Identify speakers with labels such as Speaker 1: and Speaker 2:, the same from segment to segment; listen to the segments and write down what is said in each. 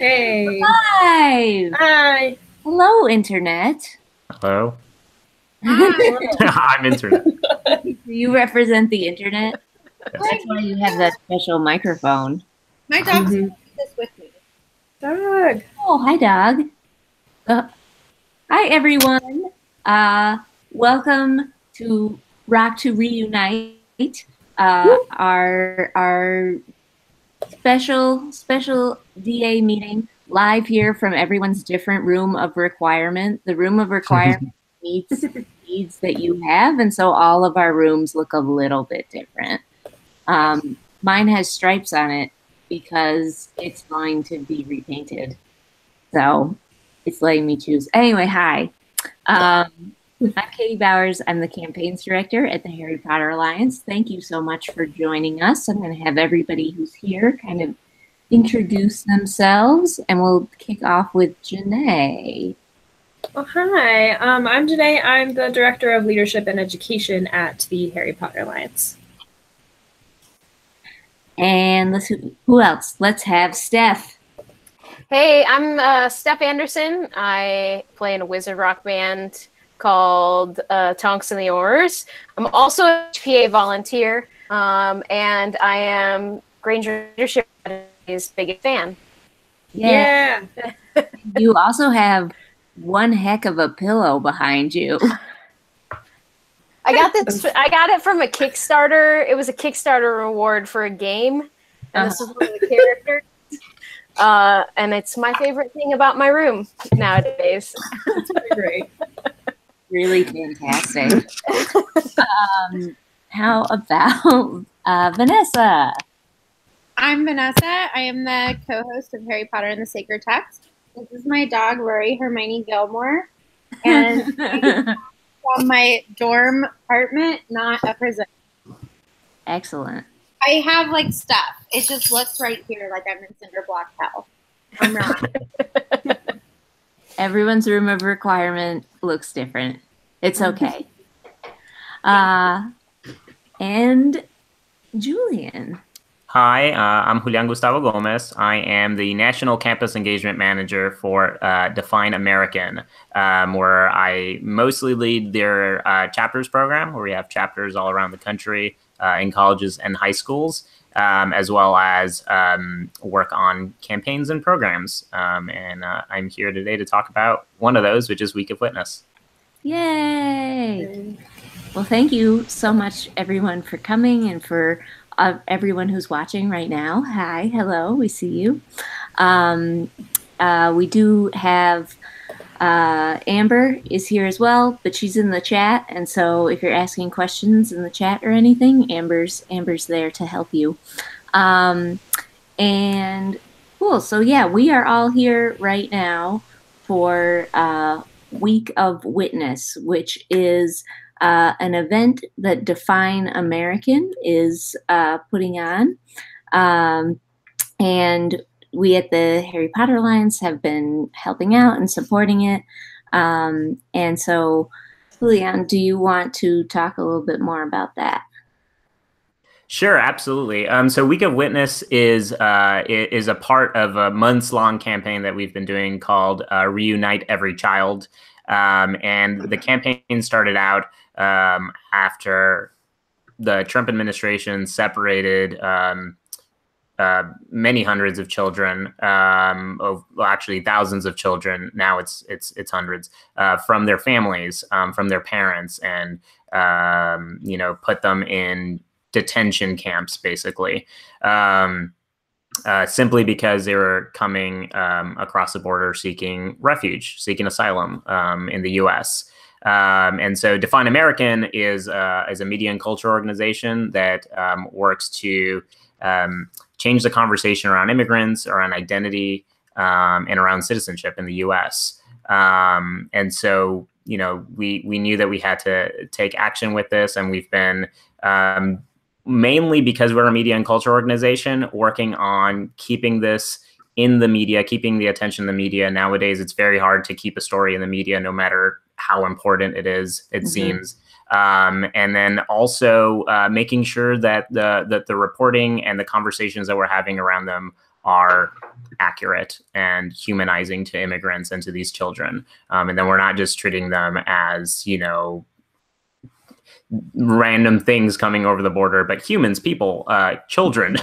Speaker 1: Hey.
Speaker 2: Live.
Speaker 1: Hi.
Speaker 2: Hello, Internet.
Speaker 3: Hello?
Speaker 1: Hi.
Speaker 3: I'm internet.
Speaker 2: You represent the Internet.
Speaker 3: Yes.
Speaker 2: That's why you have that special microphone.
Speaker 4: My dog's
Speaker 1: Mhm.
Speaker 4: gonna do this with me.
Speaker 1: Dog.
Speaker 2: Oh, hi, dog. Uh, Hi, everyone. Uh, Welcome to Rock to Reunite. Our special DA meeting live here from everyone's different room of requirement. The room of requirement meets needs that you have, and so all of our rooms look a little bit different. Mine has stripes on it because it's going to be repainted, so it's letting me choose. Anyway, hi. I'm Katie Bowers. I'm the campaigns director at the Harry Potter Alliance. Thank you so much for joining us. I'm going to have everybody who's here kind of introduce themselves, and we'll kick off with Janae.
Speaker 1: Oh, hi. I'm Janae. I'm the Director of Leadership and Education at the Harry Potter Alliance.
Speaker 2: And who else? Let's have Steph.
Speaker 5: Hey, I'm Steph Anderson. I play in a wizard rock band called Tonks and the Orous. I'm also a HPA volunteer, and I am Granger Leadership's biggest fan.
Speaker 1: Yeah.
Speaker 2: You also have one heck of a pillow behind you.
Speaker 5: I got it from a Kickstarter. It was a Kickstarter reward for a game, and this is one of the characters. And it's my favorite thing about my room nowadays.
Speaker 1: It's pretty great.
Speaker 2: Really fantastic. How about Vanessa?
Speaker 4: I'm Vanessa. I am the co-host of Harry Potter and the Sacred Text. This is my dog, Rory Hermione Gilmore. And from my dorm apartment, not a prison.
Speaker 2: Excellent.
Speaker 4: I have like stuff. It just looks right here like I'm in cinder block hell. I'm not.
Speaker 2: Everyone's room of requirement looks different. It's okay. And Julian.
Speaker 3: Hi, I'm Julian Gustavo Gomez. I am the National Campus Engagement Manager for Define American, where I mostly lead their chapters program, where we have chapters all around the country in colleges and high schools, as well as work on campaigns and programs. And I'm here today to talk about one of those, which is Week of Witness.
Speaker 2: Yay! Well, thank you so much, everyone, for coming, and for everyone who's watching right now. Hi, hello, we see you. We do have Amber is here as well, but she's in the chat, and so if you're asking questions in the chat or anything, Amber's there to help you. And cool. So yeah, we are all here right now for Week of Witness, which is an event that Define American is putting on. And we at the Harry Potter Alliance have been helping out and supporting it. And so, Julian, do you want to talk a little bit more about that?
Speaker 3: Sure, absolutely. So Week of Witness is a part of a months-long campaign that we've been doing called Reunite Every Child. And the campaign started out after the Trump administration separated many hundreds of children, actually thousands of children. Now it's hundreds from their families, from their parents, and put them in detention camps, basically, simply because they were coming across the border seeking refuge, seeking asylum in the U.S. And so Define American is a media and culture organization that works to change the conversation around immigrants, around identity, and around citizenship in the U.S. And so, we knew that we had to take action with this, and we've been mainly because we're a media and culture organization working on keeping this in the media, keeping the attention of the media. Nowadays, it's very hard to keep a story in the media, no matter how important it is, it seems. And then also making sure that the reporting and the conversations that we're having around them are accurate and humanizing to immigrants and to these children. And then we're not just treating them as, you know, random things coming over the border, but humans, people, children,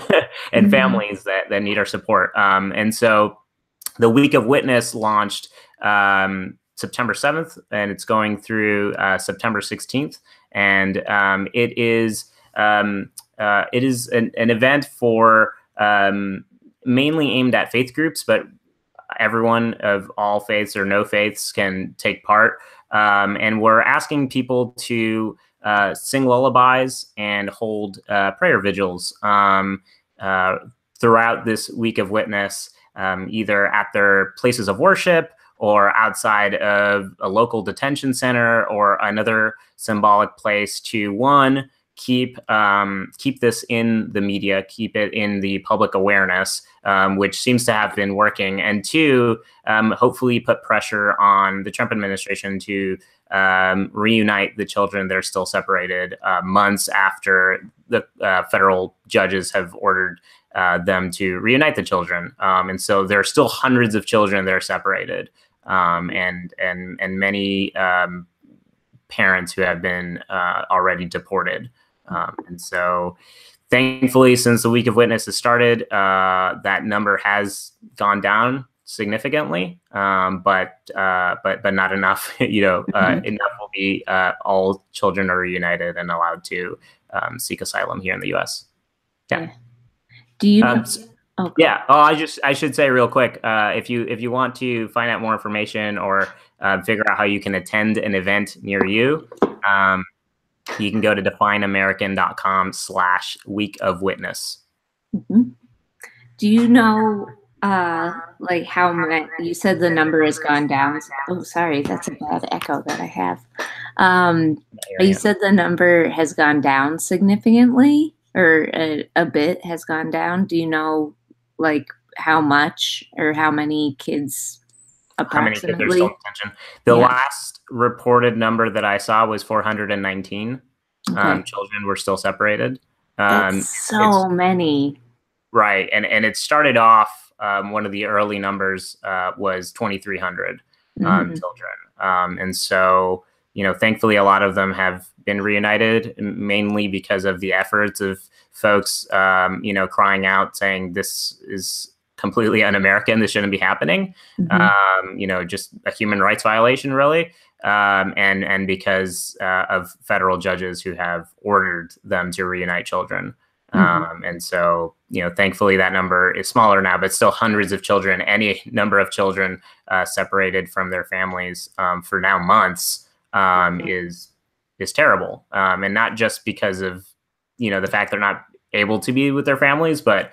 Speaker 3: and families that need our support. And so the Week of Witness launched September 7th, and it's going through September 16th. And it is an event for mainly aimed at faith groups, but everyone of all faiths or no faiths can take part. And we're asking people to sing lullabies and hold prayer vigils throughout this Week of Witness, either at their places of worship or outside of a local detention center or another symbolic place to, one, keep this in the media, keep it in the public awareness, which seems to have been working, and two, hopefully put pressure on the Trump administration to reunite the children that are still separated months after the federal judges have ordered them to reunite the children. And so there are still hundreds of children that are separated, and many parents who have been already deported. And so thankfully, since the Week of Witness has started, that number has gone down significantly, but not enough. You know, enough will be all children are reunited and allowed to seek asylum here in the U.S. Yeah.
Speaker 2: Do you?
Speaker 3: Yeah. Oh, I should say real quick, if you want to find out more information or figure out how you can attend an event near you, you can go to defineamerican.com/Week of Witness.
Speaker 2: Do you know, like how many, you said the number has gone down. Oh, sorry, that's a bad echo that I have. You said the number has gone down significantly, or a bit has gone down. Do you know, like, how much or how many kids approximately?
Speaker 3: How many kids are still in detention? The last reported number that I saw was 419 children were still separated.
Speaker 2: That's so many.
Speaker 3: Right. And it started off, one of the early numbers was 2,300 children. And so, you know, thankfully, a lot of them have been reunited, mainly because of the efforts of folks, you know, crying out, saying this is completely un-American. This shouldn't be happening. You know, just a human rights violation, really. And because of federal judges who have ordered them to reunite children. And so, you know, thankfully that number is smaller now, but still hundreds of children, any number of children separated from their families for now months is terrible. And not just because of, you know, the fact they're not able to be with their families, but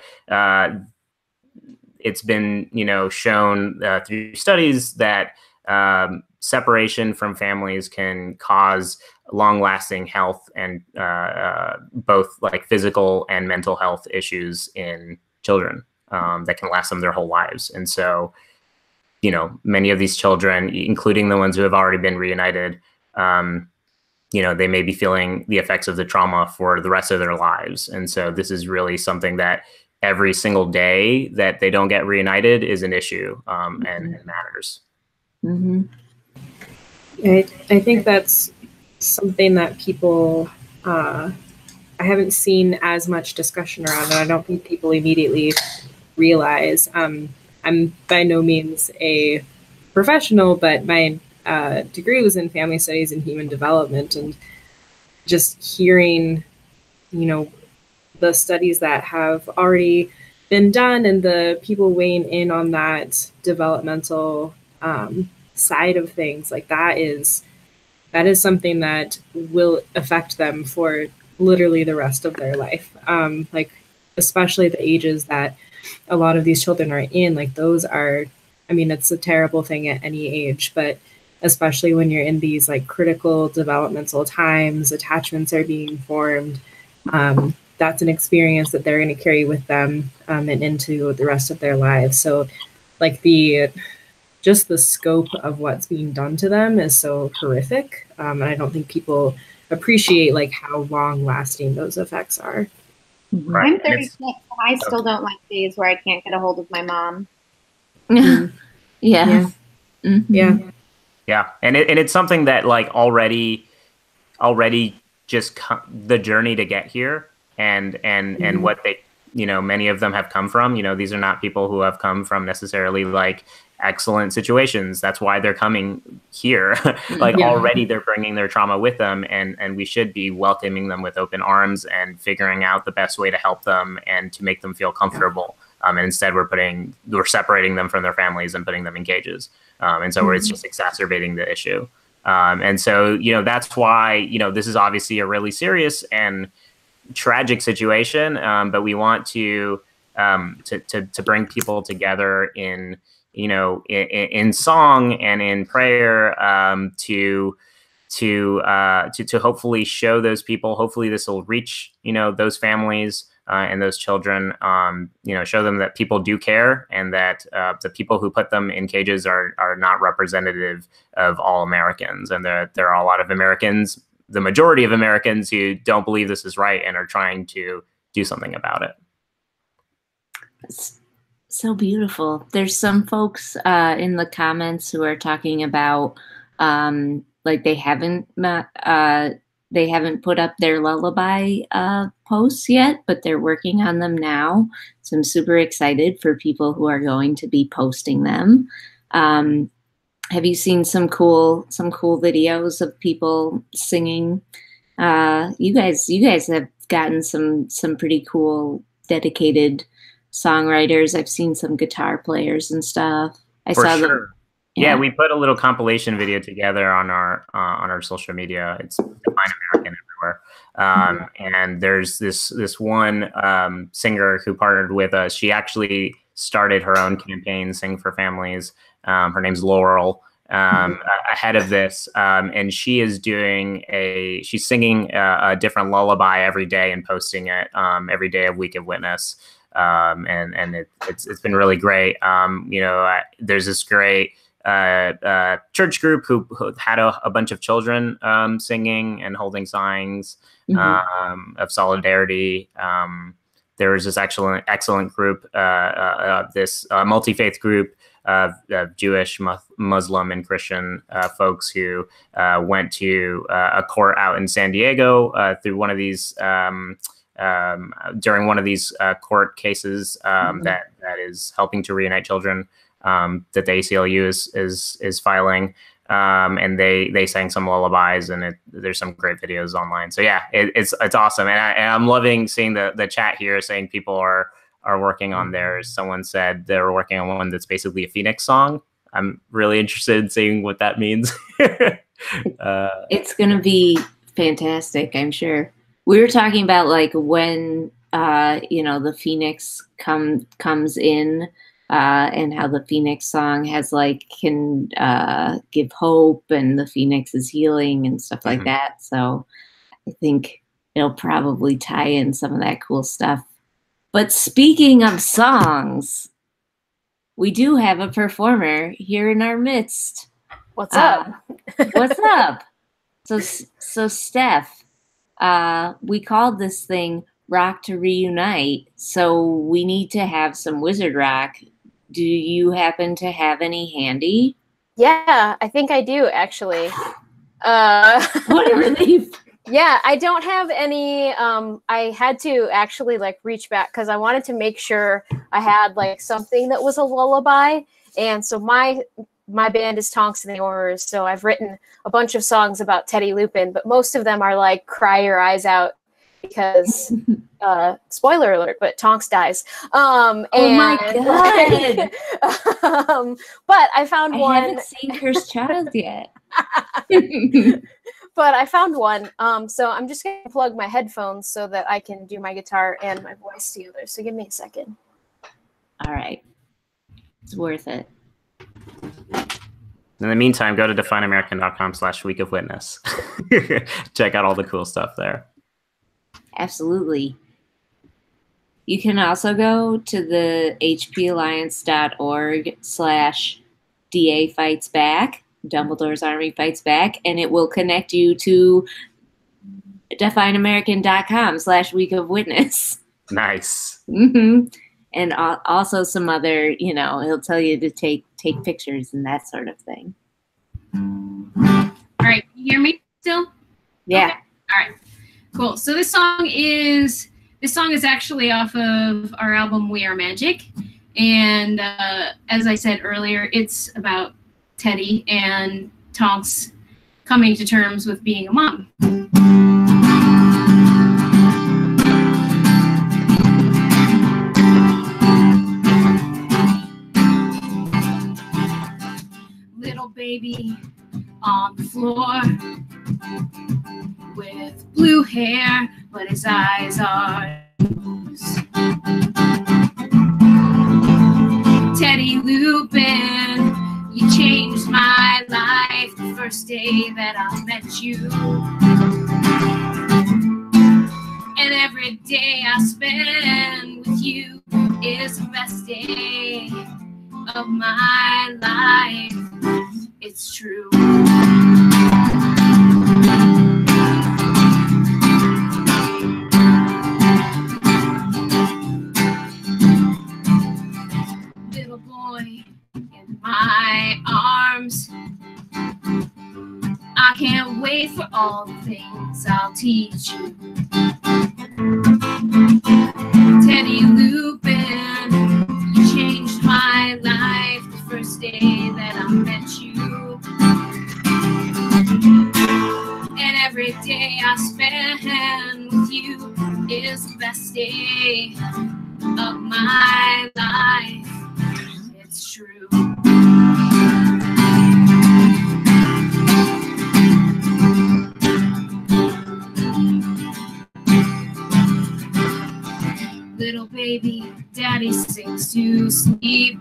Speaker 3: it's been, you know, shown through studies that separation from families can cause long-lasting health and both like physical and mental health issues in children that can last them their whole lives. And so, you know, many of these children, including the ones who have already been reunited, you know, they may be feeling the effects of the trauma for the rest of their lives. And so this is really something that every single day that they don't get reunited is an issue, and it matters.
Speaker 1: I think that's something that people, I haven't seen as much discussion around, and I don't think people immediately realize. I'm by no means a professional, but my degree was in family studies and human development, and just hearing, you know, the studies that have already been done and the people weighing in on that developmental side of things, like that is something that will affect them for literally the rest of their life. Like, especially the ages that a lot of these children are in, like those are, I mean, it's a terrible thing at any age, but especially when you're in these like critical developmental times, attachments are being formed. That's an experience that they're going to carry with them and into the rest of their lives. So like just the scope of what's being done to them is so horrific. And I don't think people appreciate like how long lasting those effects are.
Speaker 3: Right.
Speaker 4: I'm 36, and I still don't like days where I can't get a hold of my mom.
Speaker 2: Yeah.
Speaker 1: Yeah. Yeah.
Speaker 3: Yeah, and it's something that like already just the journey to get here and what they, you know, many of them have come from. You know, these are not people who have come from necessarily like excellent situations. That's why they're coming here. Like already they're bringing their trauma with them, and we should be welcoming them with open arms and figuring out the best way to help them and to make them feel comfortable. And instead we're separating them from their families and putting them in cages. And so it's just exacerbating the issue. And so, you know, that's why, you know, this is obviously a really serious and tragic situation, but we want to bring people together in, you know, in song and in prayer, to hopefully show those people. Hopefully this will reach, you know, those families and those children, you know, show them that people do care, and that the people who put them in cages are not representative of all Americans, and that there are a lot of Americans, the majority of Americans, who don't believe this is right and are trying to do something about it.
Speaker 2: It's so beautiful. There's some folks in the comments who are talking about like they haven't put up their Lullaby posts yet, but they're working on them now. So I'm super excited for people who are going to be posting them. Have you seen some cool videos of people singing? You guys have gotten some pretty cool dedicated songwriters. I've seen some guitar players and stuff. I saw them.
Speaker 3: Yeah, we put a little compilation video together on our social media. It's Define American everywhere. And there's this one singer who partnered with us. She actually started her own campaign, Sing for Families. Her name's Laurel. Ahead of this, and she is she's singing a different lullaby every day and posting it every day of Week of Witness. And it's been really great. You know, there's this great church group who had a bunch of children singing and holding signs of solidarity. There was this excellent group, this multi-faith group of Jewish, Muslim, and Christian folks who went to a court out in San Diego through one of these during one of these court cases that is helping to reunite children, that the ACLU is filing, and they sang some lullabies, and there's some great videos online. So yeah, it's awesome, and I'm loving seeing the chat here saying people are working on theirs. Someone said they're working on one that's basically a Phoenix song. I'm really interested in seeing what that means.
Speaker 2: It's gonna be fantastic, I'm sure. We were talking about like when you know, the Phoenix comes in, and how the Phoenix song has like can give hope, and the Phoenix is healing and stuff like that. So I think it'll probably tie in some of that cool stuff. But speaking of songs, we do have a performer here in our midst.
Speaker 5: What's up?
Speaker 2: What's up? So Steph, we called this thing Rock to Reunite, so we need to have some wizard rock. Do you happen to have any handy?
Speaker 5: Yeah, I think I do, actually.
Speaker 2: What a relief.
Speaker 5: Yeah, I don't have any. I had to actually like reach back because I wanted to make sure I had like something that was a lullaby. And so my band is Tonks and the Orous, so I've written a bunch of songs about Teddy Lupin, but most of them are like cry your eyes out because spoiler alert, but Tonks dies.
Speaker 2: Oh my god.
Speaker 5: But I found one.
Speaker 2: I haven't seen Cursed Child yet.
Speaker 5: But I found one. So I'm just gonna plug my headphones so that I can do my guitar and my voice together. So give me a second.
Speaker 2: All right. It's worth it.
Speaker 3: In the meantime, go to defineamerican.com/Week of Witness. Check out all the cool stuff there.
Speaker 2: Absolutely. You can also go to the hpalliance.org/DA Fights Back, Dumbledore's Army Fights Back, and it will connect you to defineamerican.com/Week of Witness.
Speaker 3: Nice.
Speaker 2: And also some other, he'll tell you to take pictures and that sort of thing.
Speaker 6: All right, can you hear me still?
Speaker 2: Yeah.
Speaker 6: Okay. All right, cool. So this song is actually off of our album We Are Magic, and as I said earlier, it's about Teddy and Tonks coming to terms with being a mom. Little baby on the floor with blue hair, but his eyes are blues. Teddy Lupin, you changed my life the first day that I met you. And every day I spend with you is the best day of my life. It's true. Little boy in my arms, I can't wait for all the things I'll teach you. Teddy Lupin, you changed my life the first day that I met you. And every day I spend with you is the best day of my life. It's true. Little baby, daddy sinks to sleep.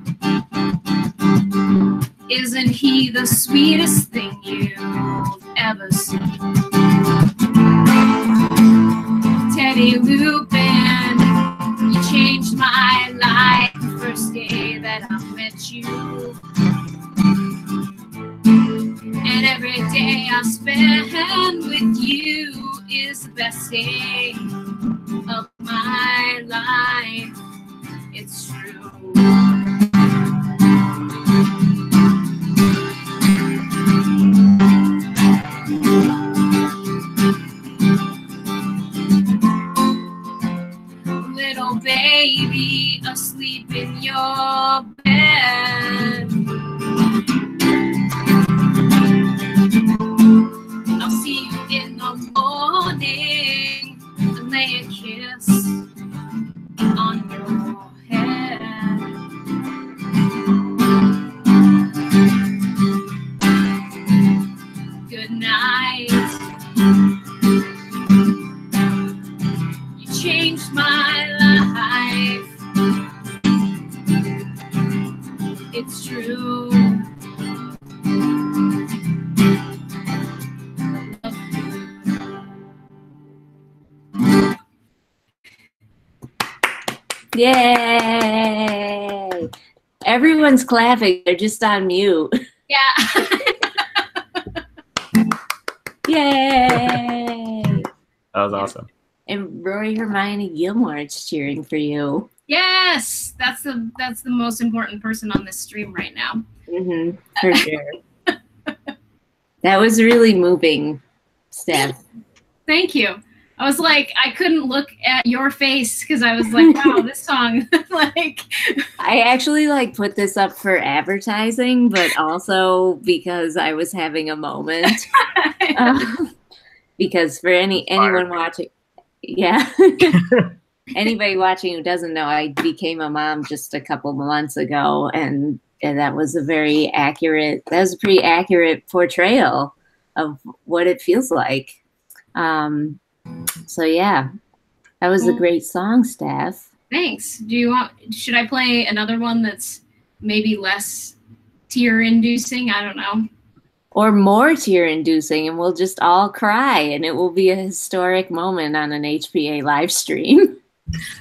Speaker 6: Isn't he the sweetest thing you've ever seen? Teddy Lupin, you changed my life the first day that I met you. And every day I spend with you is the best day of my life. It's true. Little baby asleep in your bed, I'll see you in the morning and lay a kiss on your head. Good night. You changed my life. It's true.
Speaker 2: Yay! Everyone's clapping. They're just on mute.
Speaker 6: Yeah.
Speaker 2: Yay!
Speaker 3: That was awesome.
Speaker 2: And Rory Hermione Gilmore is cheering for you.
Speaker 6: Yes, that's the most important person on this stream right now.
Speaker 2: For sure. That was really moving, Steph.
Speaker 6: Thank you. I was like, I couldn't look at your face because I was like, wow, this song, like.
Speaker 2: I actually put this up for advertising, but also because I was having a moment. Because for anyone watching, yeah. Anybody watching who doesn't know, I became a mom just a couple months ago, and that was a pretty accurate portrayal of what it feels like. So yeah, that was a great song, Steph.
Speaker 6: Thanks. Should I play another one that's maybe less tear-inducing? I don't know.
Speaker 2: Or more tear-inducing, and we'll just all cry, and it will be a historic moment on an HPA live stream.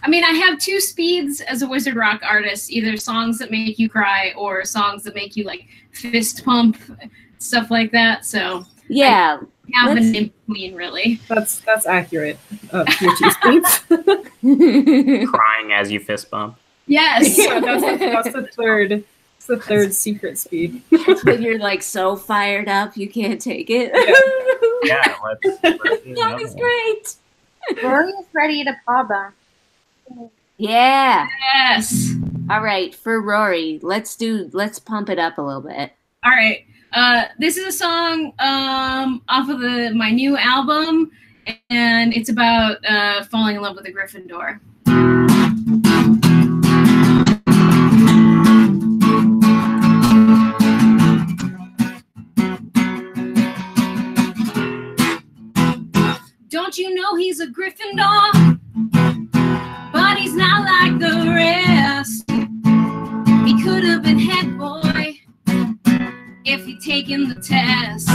Speaker 6: I mean, I have two speeds as a wizard rock artist, either songs that make you cry or songs that make you fist pump, stuff like that. So
Speaker 2: yeah,
Speaker 6: have an in between, really.
Speaker 1: That's accurate. Your two speeds.
Speaker 3: Crying as you fist bump.
Speaker 6: Yes.
Speaker 1: Yeah, that's the third. It's the third secret speed.
Speaker 2: When you're like so fired up, you can't take it.
Speaker 3: Yeah, let's do
Speaker 2: That was great.
Speaker 4: Rory is ready to paw bump.
Speaker 2: Yeah.
Speaker 6: Yes.
Speaker 2: All right, for Rory, let's pump it up a little bit.
Speaker 6: All right. This is a song off of my new album, and it's about falling in love with a Gryffindor. Don't you know he's a Gryffindor? But he's not like the rest. He could have been head boy if he'd taken the test.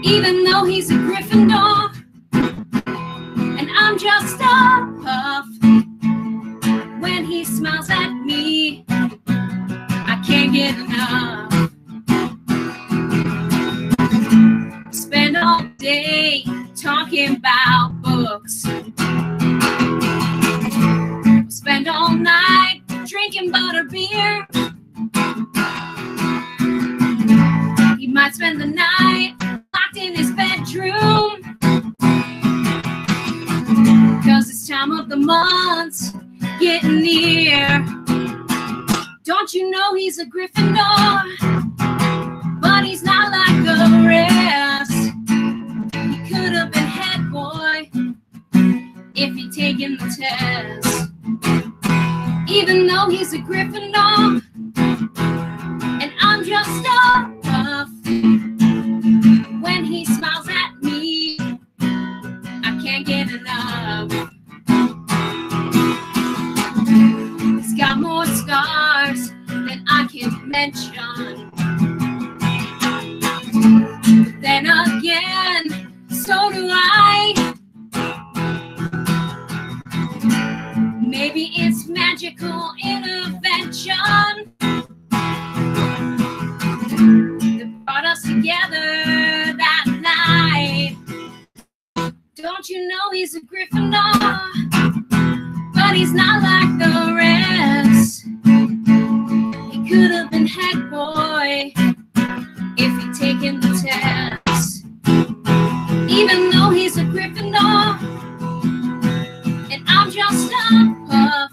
Speaker 6: Even though he's a Gryffindor, and I'm just a puff. When he smiles at me, I can't get enough. Spend all day talking about books. Spend all night drinking butterbeer. He might spend the night locked in his bedroom, 'cause it's time of the month getting near. Don't you know he's a Gryffindor? But he's not like the rest. He could have been head boy if he'd taken the test. Even though he's a Gryffindor, and I'm just a puff. When he smiles at me, I can't get enough. He's got more scars than I can mention. But then again, so do I. Maybe it's magical intervention that brought us together that night. Don't you know he's a Gryffindor? But he's not like the rest. He could have been head boy if he'd taken the test. Even though he's a Gryffindor, and I'm just a puff.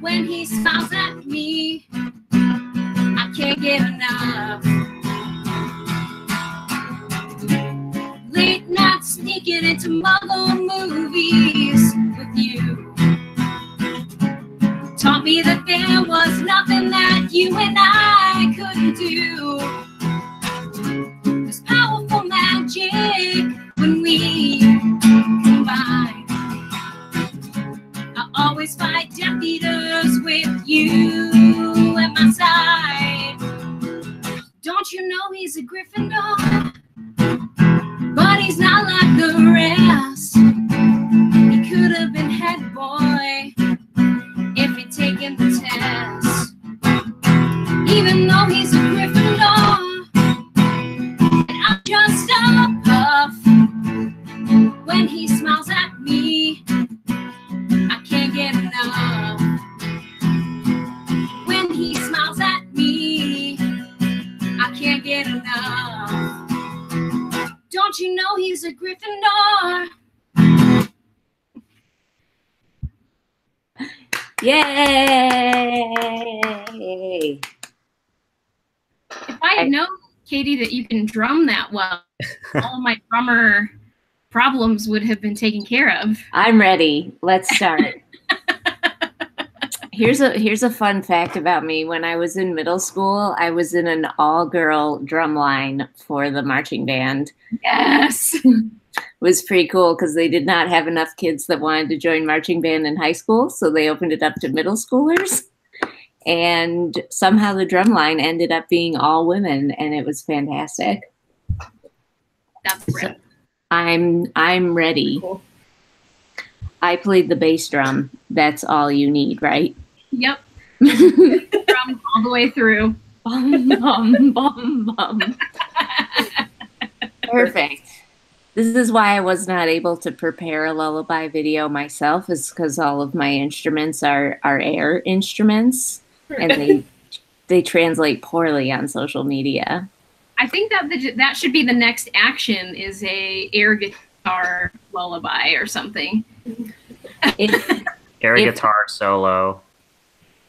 Speaker 6: When he smiles at me, I can't get enough. Late night sneaking into Muggle movies with you taught me that there was nothing that you and I couldn't do. There's powerful magic when we combine. I always fight Death Eaters with you at my side. Don't you know he's a Gryffindor? But he's not like the rest. He could have been head boy if he'd taken the test. Even though he's a Gryffindor, and I'm just a puff. When he smiles at me, I can't get enough. When he smiles at me, I can't get enough. Don't you know he's a Gryffindor?
Speaker 2: Yay!
Speaker 6: If I had known, Katie, that you can drum that well, all of my drummer problems would have been taken care of.
Speaker 2: I'm ready. Let's start. Here's a fun fact about me. When I was in middle school, I was in an all-girl drum line for the marching band.
Speaker 6: Yes.
Speaker 2: It was pretty cool because they did not have enough kids that wanted to join marching band in high school, so they opened it up to middle schoolers. And somehow the drum line ended up being all women, and it was fantastic.
Speaker 6: That's great.
Speaker 2: I'm ready.
Speaker 1: Cool.
Speaker 2: I played the bass drum. That's all you need, right?
Speaker 6: Yep. Drum all the way through.
Speaker 2: Bum, bum, bum, bum. Perfect. This is why I was not able to prepare a lullaby video myself, is because all of my instruments are air instruments, and they translate poorly on social media.
Speaker 6: I think that should be the next action, is a air guitar lullaby or something.
Speaker 3: Air guitar solo.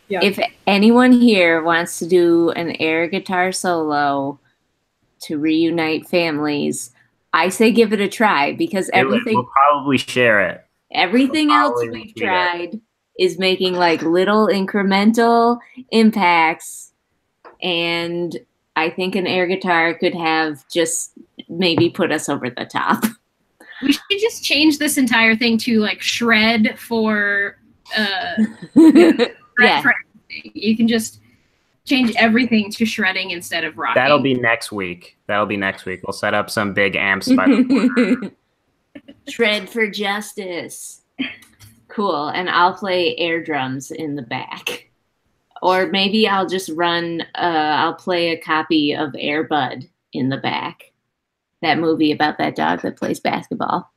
Speaker 1: Yeah.
Speaker 2: If anyone here wants to do an air guitar solo to reunite families, I say give it a try, because
Speaker 3: We'll probably share it.
Speaker 2: Everything else we've tried is making like little incremental impacts, and I think an air guitar could have just maybe put us over the top.
Speaker 6: We should just change this entire thing to like shred for
Speaker 2: Yeah.
Speaker 6: for everything. You can just change everything to shredding instead of rocking.
Speaker 3: That'll be next week. We'll set up some big amps by the
Speaker 2: Shred for justice. Cool. And I'll play air drums in the back. Or maybe I'll just I'll play a copy of Air Bud in the back. That movie about that dog that plays basketball.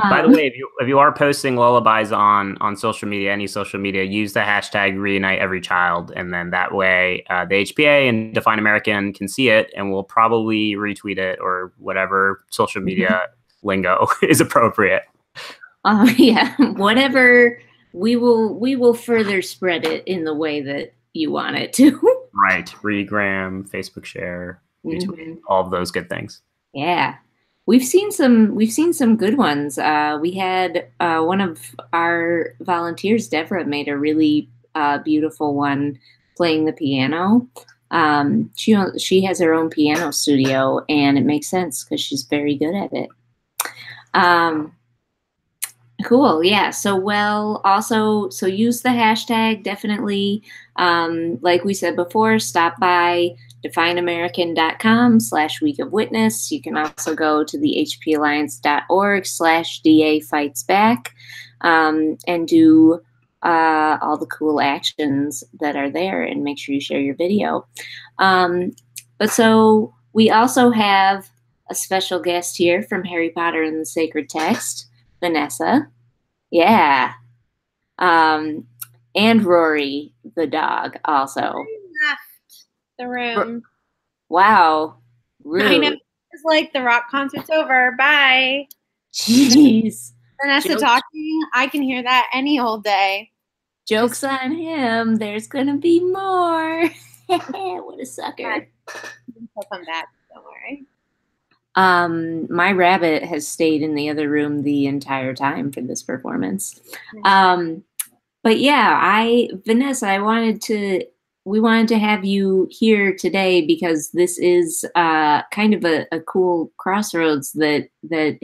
Speaker 3: By the way, if you are posting lullabies on social media, any social media, use the hashtag Reunite Every Child, and then that way the HPA and Define American can see it, and we'll probably retweet it or whatever social media lingo is appropriate.
Speaker 2: Yeah, whatever. We will further spread it in the way that you want it to.
Speaker 3: Right, regram, Facebook share, retweet, all of those good things.
Speaker 2: Yeah. We've seen some good ones. We had one of our volunteers, Deborah, made a really beautiful one playing the piano. She has her own piano studio, and it makes sense because she's very good at it. Cool. Yeah. So use the hashtag, definitely. Like we said before, stop by defineamerican.com/week of witness. You can also go to the hpalliance.org/DA fights back, and do all the cool actions that are there, and make sure you share your video. But so we also have a special guest here from Harry Potter and the Sacred Text, Vanessa. Yeah. And Rory, the dog, also.
Speaker 4: Left the room.
Speaker 2: Wow. Rude.
Speaker 4: I know. It's like the rock concert's over. Bye.
Speaker 2: Jeez.
Speaker 4: Vanessa talking. I can hear that any old day.
Speaker 2: Joke's on him. There's going to be more. What a sucker.
Speaker 4: He'll come back. Don't worry.
Speaker 2: My rabbit has stayed in the other room the entire time for this performance. But yeah, Vanessa, we wanted to have you here today because this is kind of a cool crossroads that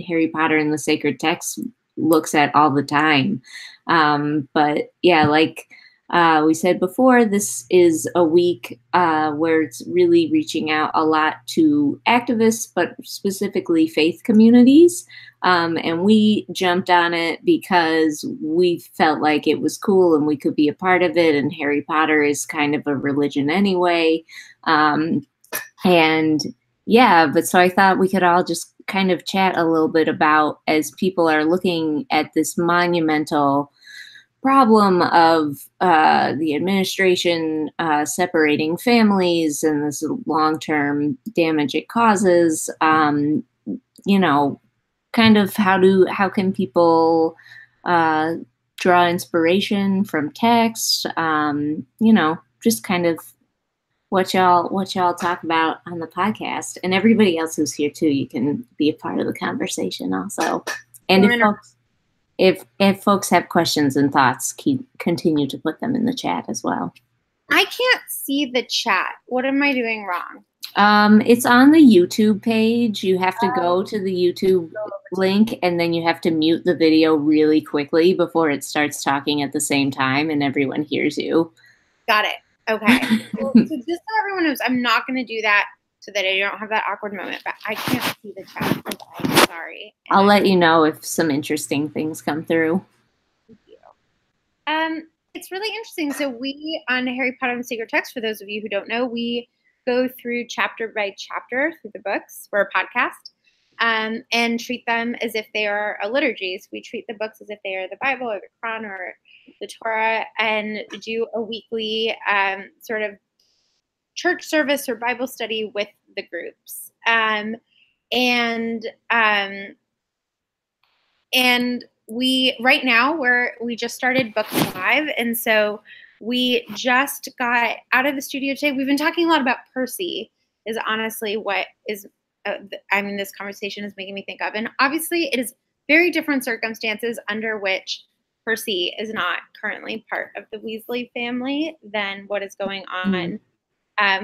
Speaker 2: Harry Potter and the Sacred Text looks at all the time. But yeah, like we said before, this is a week where it's really reaching out a lot to activists, but specifically faith communities. And we jumped on it because we felt like it was cool and we could be a part of it. And Harry Potter is kind of a religion anyway. And yeah, but so I thought we could all just kind of chat a little bit about, as people are looking at this monumental problem of the administration separating families and this long-term damage it causes, kind of how can people draw inspiration from text, just kind of what y'all talk about on the podcast, and everybody else who's here too. You can be a part of the conversation also. And if folks have questions and thoughts, continue to put them in the chat as well.
Speaker 4: I can't see the chat. What am I doing wrong?
Speaker 2: It's on the YouTube page. You have to go to the YouTube link, and then you have to mute the video really quickly before it starts talking at the same time and everyone hears you.
Speaker 4: Got it. Okay. So just so everyone knows, I'm not going to do that so that I don't have that awkward moment, but I can't see the chat. I'm sorry.
Speaker 2: I'll let you know if some interesting things come through.
Speaker 4: Thank you. It's really interesting. So we, on Harry Potter and the Sacred Text, for those of you who don't know, we go through chapter by chapter through the books. We're a podcast. And treat them as if they are a liturgy. So we treat the books as if they are the Bible or the Quran or the Torah, and do a weekly sort of church service or Bible study with the groups. And we right now we just started book 5, and so we just got out of the studio today. We've been talking a lot about Percy. Is honestly what is. This conversation is making me think of. And obviously, it is very different circumstances under which Percy is not currently part of the Weasley family than what is going on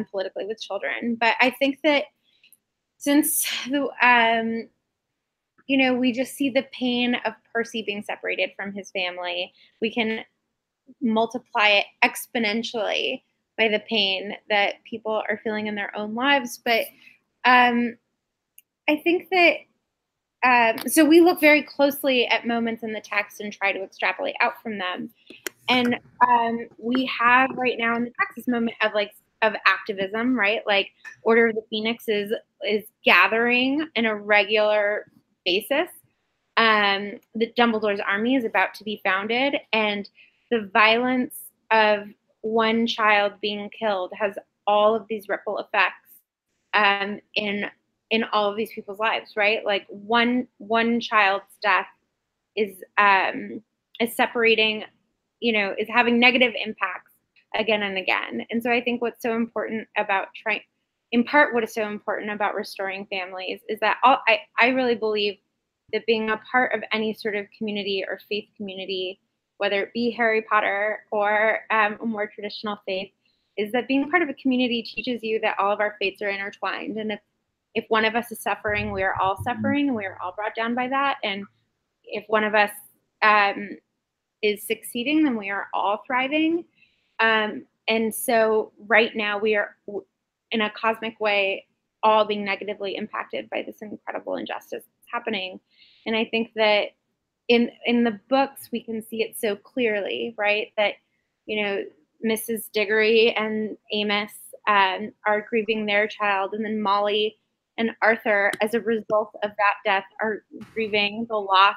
Speaker 4: politically with children. But I think that since we just see the pain of Percy being separated from his family, we can multiply it exponentially by the pain that people are feeling in their own lives. But I think that, so we look very closely at moments in the text and try to extrapolate out from them. And we have right now in the text this moment of activism, right? Like Order of the Phoenix is gathering in a regular basis. The Dumbledore's army is about to be founded, and the violence of one child being killed has all of these ripple effects in all of these people's lives, right? Like one child's death is separating, is having negative impacts again and again. And so I think what's so important about what is so important about restoring families is that I really believe that being a part of any sort of community or faith community, whether it be Harry Potter or a more traditional faith, is that being part of a community teaches you that all of our faiths are intertwined. And if one of us is suffering, we are all suffering, and we are all brought down by that. And if one of us is succeeding, then we are all thriving. And so right now we are, in a cosmic way, all being negatively impacted by this incredible injustice that's happening. And I think that in the books, we can see it so clearly, right? That, Mrs. Diggory and Amos are grieving their child, and then Molly and Arthur, as a result of that death, are grieving the loss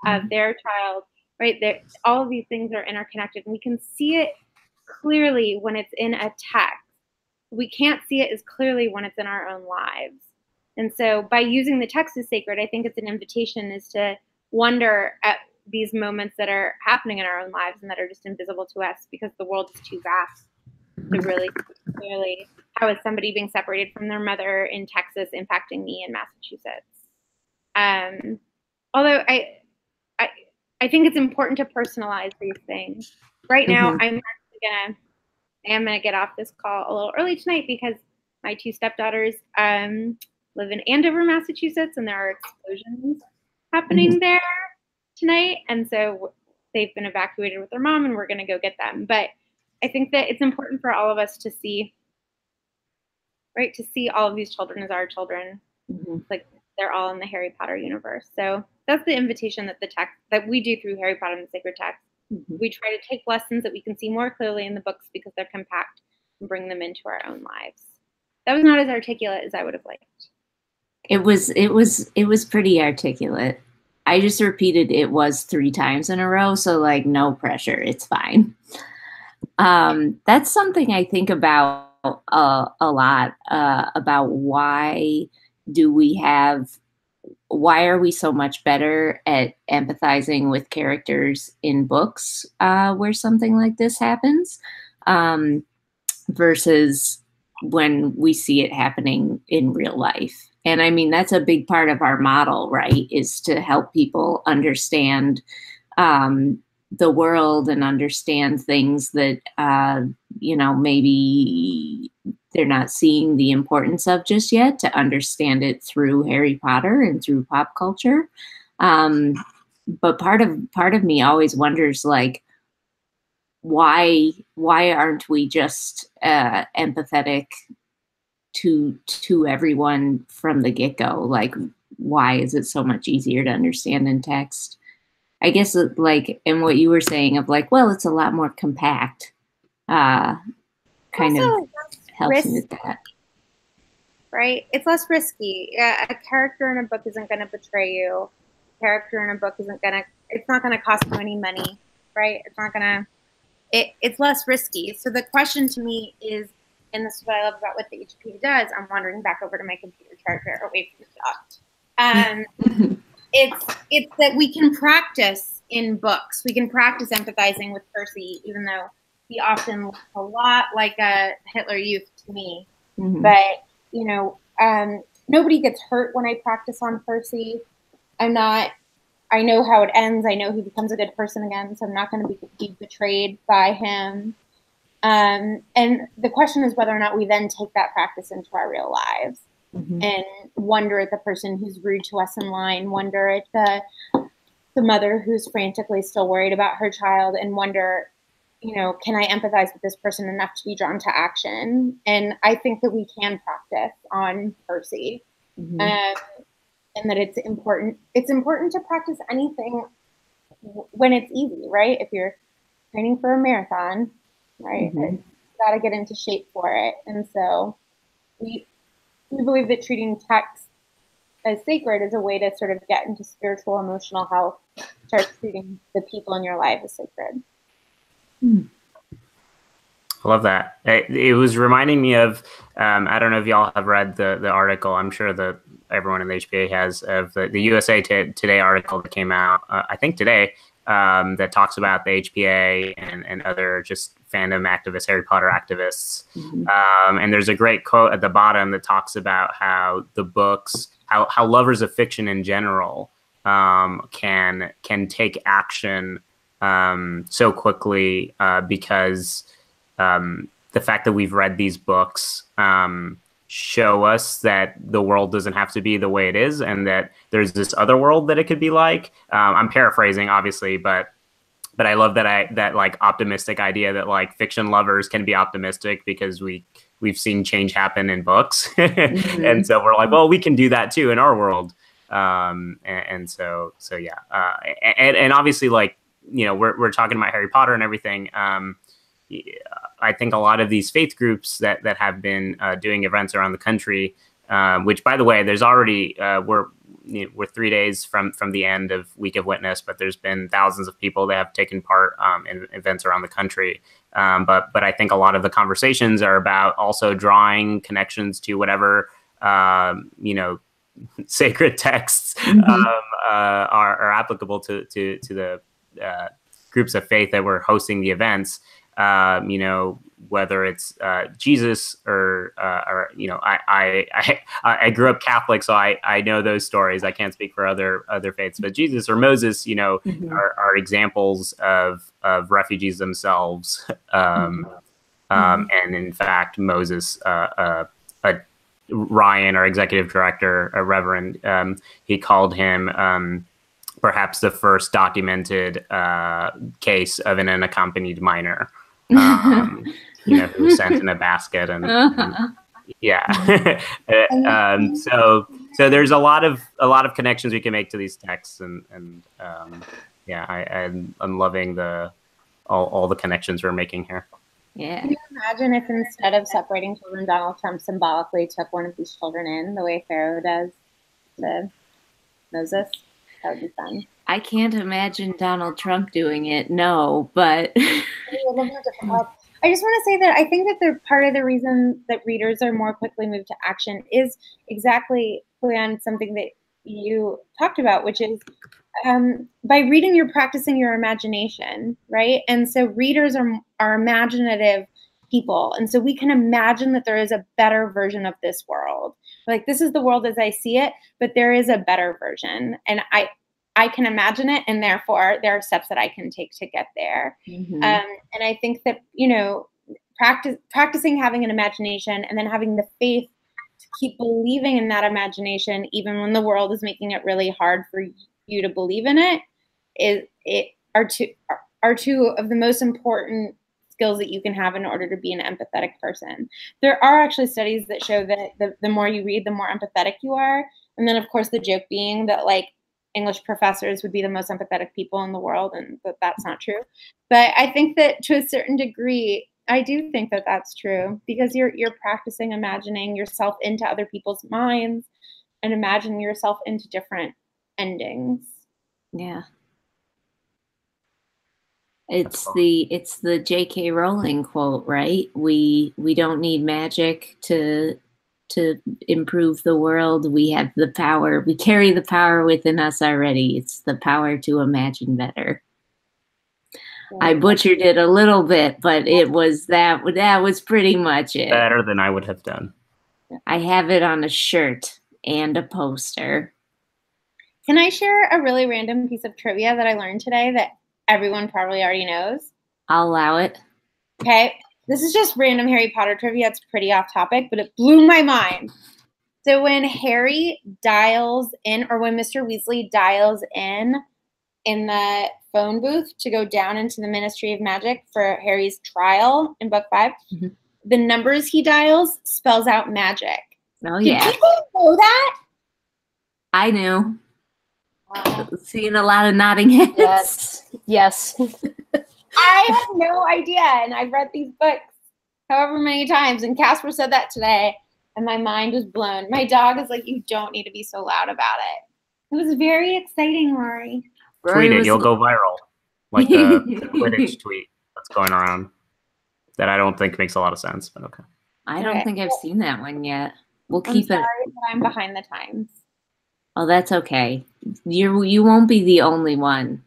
Speaker 4: of their child, right? All of these things are interconnected, and we can see it clearly when it's in a text. We can't see it as clearly when it's in our own lives. And so by using the text as sacred, I think it's an invitation is to wonder at these moments that are happening in our own lives and that are just invisible to us because the world is too vast to really clearly how is somebody being separated from their mother in Texas impacting me in Massachusetts. Although I think it's important to personalize these things. Right now, I am gonna get off this call a little early tonight because my 2 stepdaughters live in Andover, Massachusetts, and there are explosions happening there tonight, and so they've been evacuated with their mom, and we're gonna go get them. But I think that it's important for all of us to see, right, to see all of these children as our children, like they're all in the Harry Potter universe. So that's the invitation that we do through Harry Potter and the Sacred Text. We try to take lessons that we can see more clearly in the books because they're compact and bring them into our own lives. That was not as articulate as I would have liked.
Speaker 2: It was pretty articulate. I just repeated it was 3 times in a row, so like no pressure, it's fine. That's something I think about a lot, about why are we so much better at empathizing with characters in books where something like this happens versus when we see it happening in real life. And I mean, that's a big part of our model, right, is to help people understand the world and understand things that, maybe they're not seeing the importance of just yet, to understand it through Harry Potter and through pop culture. But part of me always wonders, like, why aren't we just empathetic to everyone from the get-go? Like, why is it so much easier to understand in text? I guess, like, and what you were saying of like, well, it's a lot more compact, kind of helps me with that.
Speaker 4: right? It's less risky. A character in a book isn't going to betray you. A character in a book it's not going to cost you any money, right? It's less risky. So the question to me is, and this is what I love about what the HPA does, I'm wandering back over to my computer charger away from the dog. It's that we can practice in books. We can practice empathizing with Percy, even though he often looks a lot like a Hitler Youth to me. Mm-hmm. But, you know, nobody gets hurt when I practice on Percy. I know how it ends. I know he becomes a good person again, so I'm not going to be betrayed by him. And the question is whether or not we then take that practice into our real lives. Mm-hmm. And wonder at the person who's rude to us in line, wonder at the mother who's frantically still worried about her child, and wonder, you know, can I empathize with this person enough to be drawn to action? And I think that we can practice on Percy. Mm-hmm. And that it's important to practice anything when it's easy, right? If you're training for a marathon, right, mm-hmm. you got to get into shape for it. And so we believe that treating text as sacred is a way to sort of get into spiritual, emotional health, start treating the people in your life as sacred.
Speaker 3: I love that. It was reminding me of, I don't know if y'all have read the article, I'm sure that everyone in the HPA has, of the USA Today article that came out, I think today, that talks about the HPA and other just fandom activists, Harry Potter activists. Mm-hmm. And there's a great quote at the bottom that talks about how the books, how lovers of fiction in general can take action so quickly because the fact that we've read these books show us that the world doesn't have to be the way it is, and that there's this other world that it could be like. I'm paraphrasing, obviously, but I love that like optimistic idea that like fiction lovers can be optimistic because we've seen change happen in books, mm-hmm. and so we're like, well, we can do that too in our world. And so yeah, and obviously, like, you know, we're talking about Harry Potter and everything. I think a lot of these faith groups that have been doing events around the country, which, by the way, there's already we're 3 days from the end of Week of Witness, but there's been thousands of people that have taken part in events around the country. But I think a lot of the conversations are about also drawing connections to whatever you know, sacred texts mm-hmm. Are applicable to the groups of faith that were hosting the events. You know, whether it's Jesus or you know, I grew up Catholic, so I know those stories. I can't speak for other faiths, but Jesus or Moses, you know, mm-hmm. are examples of refugees themselves. Mm-hmm. And in fact, Moses, Ryan, our executive director, a reverend, he called him perhaps the first documented case of an unaccompanied minor. You know, who was sent in a basket, and yeah. So there's a lot of connections we can make to these texts, and yeah, I'm loving all the connections we're making here.
Speaker 2: Yeah.
Speaker 4: Can you imagine if instead of separating children, Donald Trump symbolically took one of these children in the way Pharaoh does to Moses? That would be fun.
Speaker 2: I can't imagine Donald Trump doing it, no, but
Speaker 4: I just want to say that I think that they're part of the reason that readers are more quickly moved to action is exactly on something that you talked about, which is by reading, you're practicing your imagination, right? And so readers are imaginative people. And so we can imagine that there is a better version of this world. Like, this is the world as I see it, but there is a better version. And I can imagine it, and therefore there are steps that I can take to get there. Mm-hmm. And I think that, you know, practicing having an imagination and then having the faith to keep believing in that imagination, even when the world is making it really hard for you to believe in it, are two of the most important skills that you can have in order to be an empathetic person. There are actually studies that show that the more you read, the more empathetic you are. And then, of course, the joke being that, like, English professors would be the most empathetic people in the world, and that's not true. But I think that to a certain degree, I do think that that's true because you're practicing imagining yourself into other people's minds and imagining yourself into different endings.
Speaker 2: Yeah. It's the J.K. Rowling quote, right? We don't need magic to improve the world. We have the power. We carry the power within us already. It's the power to imagine better. I butchered it a little bit, but it was that was pretty much it.
Speaker 3: Better than I would have done.
Speaker 2: I have it on a shirt and a poster.
Speaker 4: Can I share a really random piece of trivia that I learned today that everyone probably already knows?
Speaker 2: I'll allow it.
Speaker 4: Okay. This is just random Harry Potter trivia. It's pretty off topic, but it blew my mind. So when Harry dials in, or when Mr. Weasley dials in the phone booth to go down into the Ministry of Magic for Harry's trial in book 5, the numbers he dials spells out magic.
Speaker 2: Oh, yeah.
Speaker 4: Did people know that?
Speaker 2: I knew. Seeing a lot of nodding heads.
Speaker 5: Yes.
Speaker 4: I had no idea, and I've read these books however many times, and Casper said that today, and my mind was blown. My dog is like, you don't need to be so loud about it. It was very exciting, Rory.
Speaker 3: Tweet it, you'll go viral. Like the Quidditch tweet that's going around that I don't think makes a lot of sense, but okay.
Speaker 2: I don't think I've seen that one yet. We'll
Speaker 4: I'm
Speaker 2: keep
Speaker 4: sorry
Speaker 2: it.
Speaker 4: that I'm behind the times.
Speaker 2: Oh, that's okay. You won't be the only one.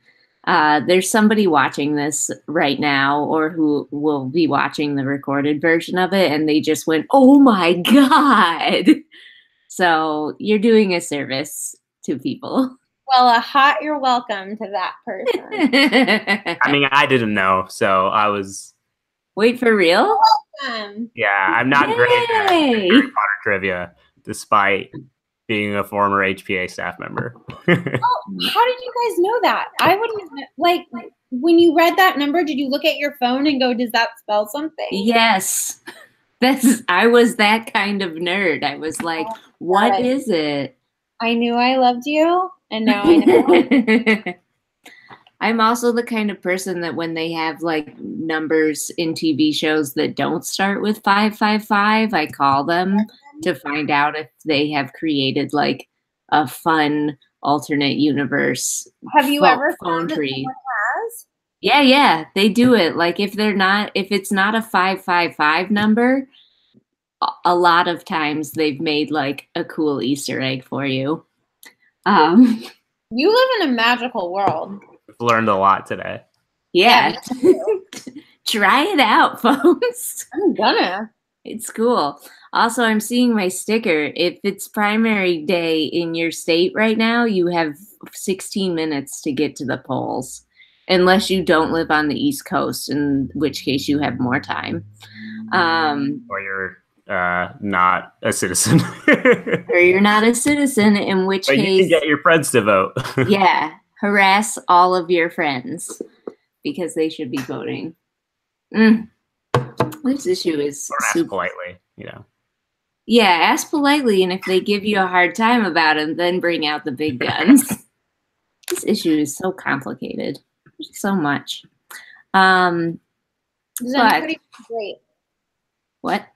Speaker 2: There's somebody watching this right now or who will be watching the recorded version of it, and they just went, oh my God. So you're doing a service to people.
Speaker 4: Well, a hot you're welcome to that person.
Speaker 3: I mean, I didn't know, so I was...
Speaker 2: Wait, for real?
Speaker 4: Welcome.
Speaker 3: Yeah, I'm not great at Harry Potter trivia, despite being a former HPA staff member.
Speaker 4: Oh, how did you guys know that? I wouldn't have, like, when you read that number, did you look at your phone and go, does that spell something?
Speaker 2: Yes. I was that kind of nerd. I was like, what is it?
Speaker 4: I knew I loved you, and now I know.
Speaker 2: I'm also the kind of person that when they have like numbers in TV shows that don't start with 555, I call them to find out if they have created like a fun alternate universe.
Speaker 4: Have you ever
Speaker 2: phone
Speaker 4: found
Speaker 2: tree?
Speaker 4: Has?
Speaker 2: Yeah, they do it. Like if it's not a 555 number, a lot of times they've made like a cool Easter egg for you.
Speaker 4: You live in a magical world.
Speaker 3: We've learned a lot today.
Speaker 2: Yeah. Try it out, folks.
Speaker 4: I'm gonna.
Speaker 2: It's cool. Also, I'm seeing my sticker. If it's primary day in your state right now, you have 16 minutes to get to the polls. Unless you don't live on the East Coast, in which case you have more time.
Speaker 3: Or you're not a citizen.
Speaker 2: Or you're not a citizen, in which
Speaker 3: but
Speaker 2: case...
Speaker 3: you can get your friends to vote.
Speaker 2: Yeah. Harass all of your friends because they should be voting. This issue is
Speaker 3: or ask politely, you know.
Speaker 2: Yeah, ask politely, and if they give you a hard time about it, then bring out the big guns. This issue is so complicated. There's so much.
Speaker 4: Does anybody want a grade?
Speaker 2: What?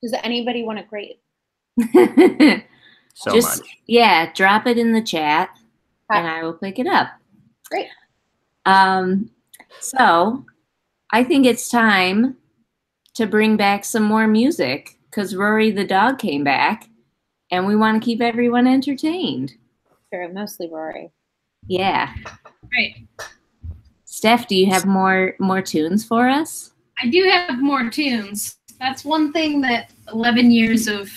Speaker 4: Does anybody want a grade?
Speaker 3: So much.
Speaker 2: Yeah, drop it in the chat. And I will pick it up.
Speaker 4: Great.
Speaker 2: So I think it's time to bring back some more music because Rory the dog came back and we want to keep everyone entertained.
Speaker 4: Sure, mostly Rory.
Speaker 2: Yeah.
Speaker 6: Right.
Speaker 2: Steph, do you have more tunes for us?
Speaker 6: I do have more tunes. That's one thing that 11 years of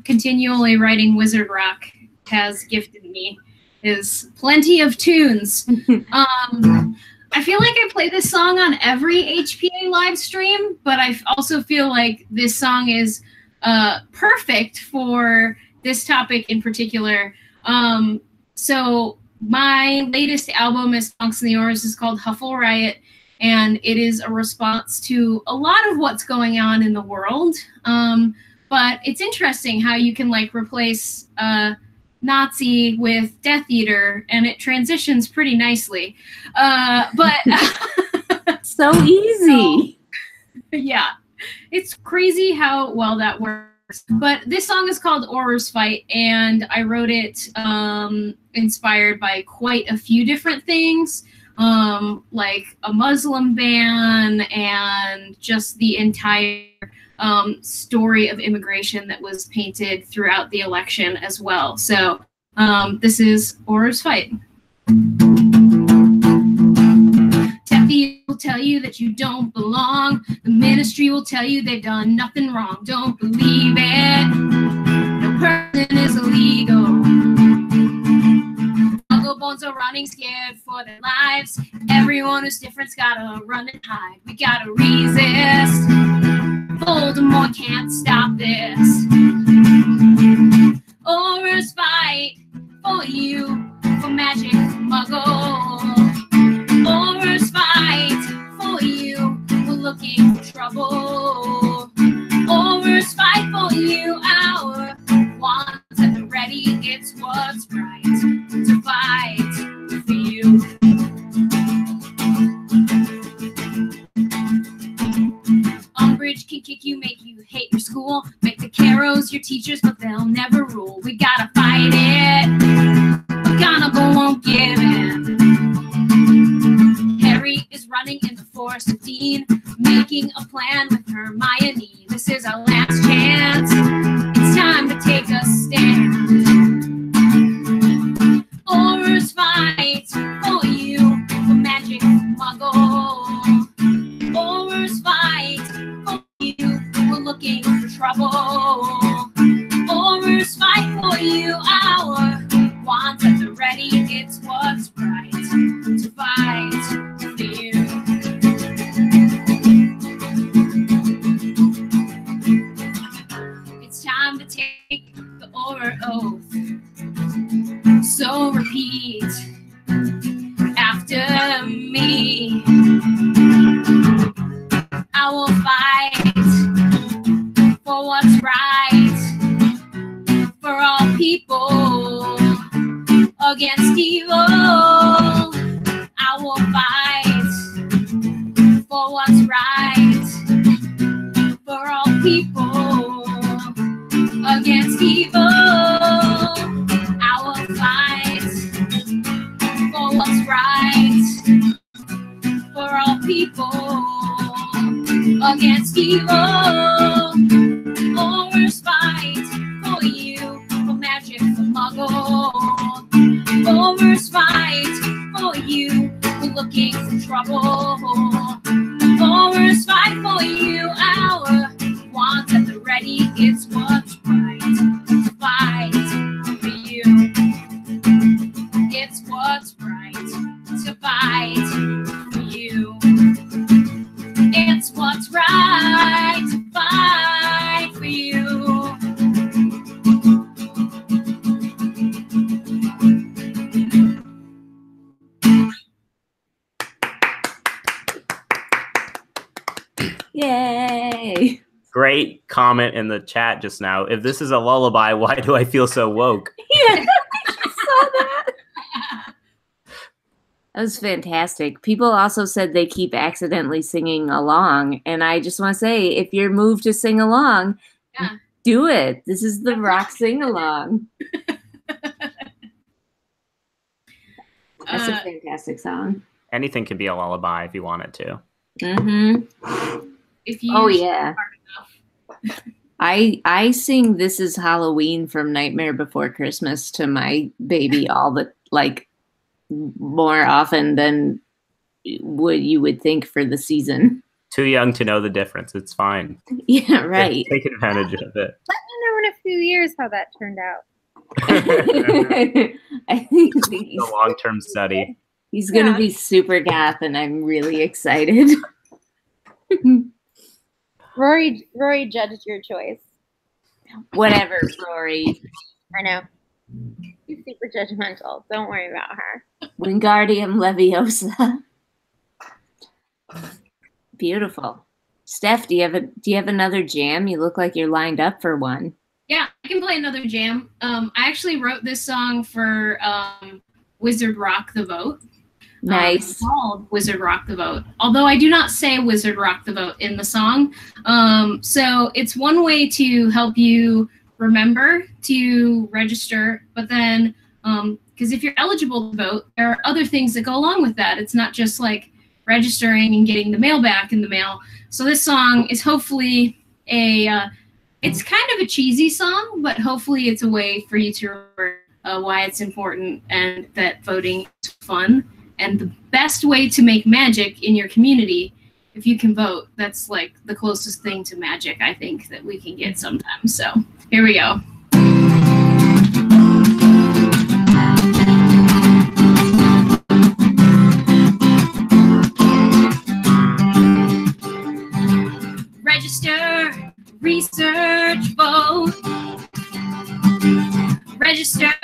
Speaker 6: continually writing Wizard Rock has gifted me. Is plenty of tunes. I feel like I play this song on every HPA live stream, but I also feel like this song is perfect for this topic in particular. So my latest album is Tonks and the Orous is called Huffle Riot, and it is a response to a lot of what's going on in the world. But it's interesting how you can like replace Nazi with Death Eater, and it transitions pretty nicely. But
Speaker 2: so easy.
Speaker 6: Yeah, it's crazy how well that works. But this song is called Orous Fight, and I wrote it inspired by quite a few different things, like a Muslim ban and just the entire story of immigration that was painted throughout the election as well. So this is Orous Fight. Taffy will tell you that you don't belong. The ministry will tell you they've done nothing wrong. Don't believe it. No person is illegal. Muggle bones are running scared for their lives. Everyone who's different's gotta run and hide. We gotta resist. Voldemort can't stop this. Orous fight for you, for magic muggle. Orous fight for you, we're looking for trouble. Orous fight for you, our wands at the ready. It's what's right to fight for you. Umbridge can kick you, make you hate your school, make the Carrows your teachers, but they'll never rule. We gotta fight it. McGonagall won't give in. Harry is running in the Forest of Dean, making a plan with Hermione. This is our last chance. It's time to take a stand. Orous fight for you, for magic muggle. Orous fight for you, we're looking for trouble. Orous fight for you, our wands at the ready. It's what's right to fight for you. It's time to take the Auror oath. So repeat after me. I will fight for what's right for all people against evil. I will fight for what's right for all people against evil. I will fight for what's right for all people against evil. Orous fight for you, for magic, for muggle. Orous fight for you, we're looking for trouble. Orous fight for you, our wands at the ready. It's what's right to fight for you. It's what's right to fight for you. It's what's right to fight for you.
Speaker 2: Yay!
Speaker 3: Great comment in the chat just now. If this is a lullaby, why do I feel so woke?
Speaker 2: Yeah, I saw that. That was fantastic. People also said they keep accidentally singing along. And I just want to say, if you're moved to sing along,
Speaker 6: Yeah.
Speaker 2: do it. This is the rock sing along. That's a fantastic song.
Speaker 3: Anything can be a lullaby if you want it to.
Speaker 2: Mm-hmm.
Speaker 6: If you
Speaker 2: Oh, yeah. I sing This Is Halloween from Nightmare Before Christmas to my baby all the, like, more often than you would think for the season.
Speaker 3: Too young to know the difference. It's fine.
Speaker 2: Yeah, right.
Speaker 3: Take advantage of it.
Speaker 4: Let me know in a few years how that turned out.
Speaker 2: I think
Speaker 3: A long-term study.
Speaker 2: he's going to be super goth, and I'm really excited.
Speaker 4: Rory judged your choice.
Speaker 2: Whatever, Rory.
Speaker 4: I know. She's super judgmental. Don't worry about her.
Speaker 2: Wingardium Leviosa. Beautiful. Steph, do you have another jam? You look like you're lined up for one.
Speaker 6: Yeah, I can play another jam. I actually wrote this song for Wizard Rock the Vote.
Speaker 2: Nice.
Speaker 6: Called Wizard Rock the Vote. Although I do not say Wizard Rock the Vote in the song. So it's one way to help you remember to register, but then, because if you're eligible to vote, there are other things that go along with that. It's not just like registering and getting the mail back in the mail. So this song is hopefully it's kind of a cheesy song, but hopefully it's a way for you to remember why it's important and that voting is fun. And the best way to make magic in your community, if you can vote, that's like the closest thing to magic, I think, that we can get sometimes. So here we go. Register, research, vote. Register,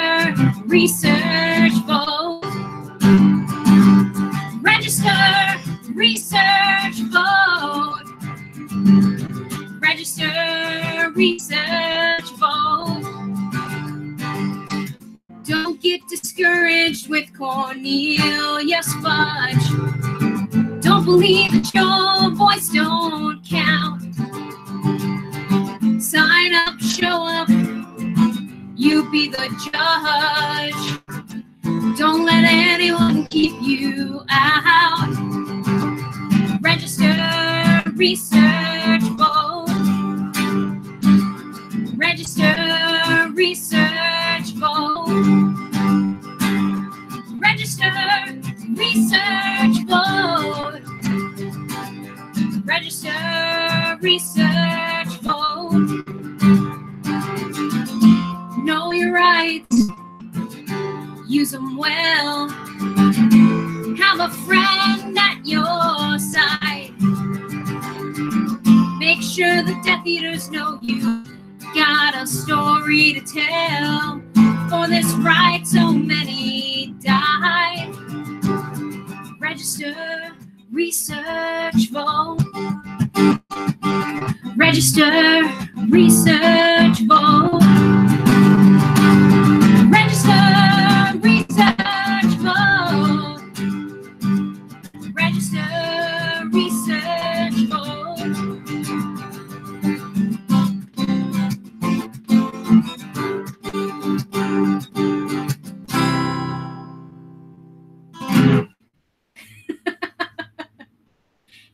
Speaker 6: research, vote. Register, research, vote. Register, research, vote. Don't get discouraged with Cornelius Fudge. Don't believe that your voice don't count. Sign up, show up, you be the judge. Don't let anyone keep you out. Register, research, vote. Register, research, vote. Register, research, vote. Register, research, vote. Know your rights. Use them well. Have a friend at your side. Make sure the Death Eaters know you got a story to tell. For this right, so many died. Register, research, vote. Register, research, vote. Register, research, vote. Register, research, vote.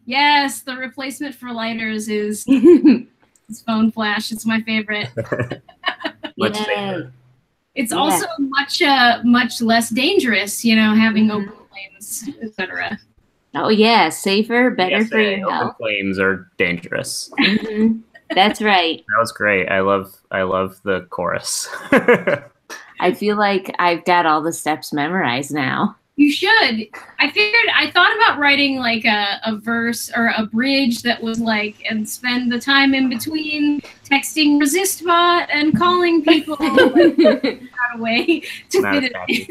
Speaker 6: Yes, the replacement for lighters is it's phone flash. It's my favorite.
Speaker 3: Much safer.
Speaker 6: It's also much less dangerous, you know, having open flames, etc.
Speaker 2: Oh yeah, safer, better for your
Speaker 3: open
Speaker 2: health.
Speaker 3: flames are dangerous.
Speaker 2: That's right.
Speaker 3: That was great. I love the chorus.
Speaker 2: I feel like I've got all the steps memorized now.
Speaker 6: You should. I thought about writing like a verse or a bridge that was like, and spend the time in between texting ResistBot and calling people. Like, a way to fit it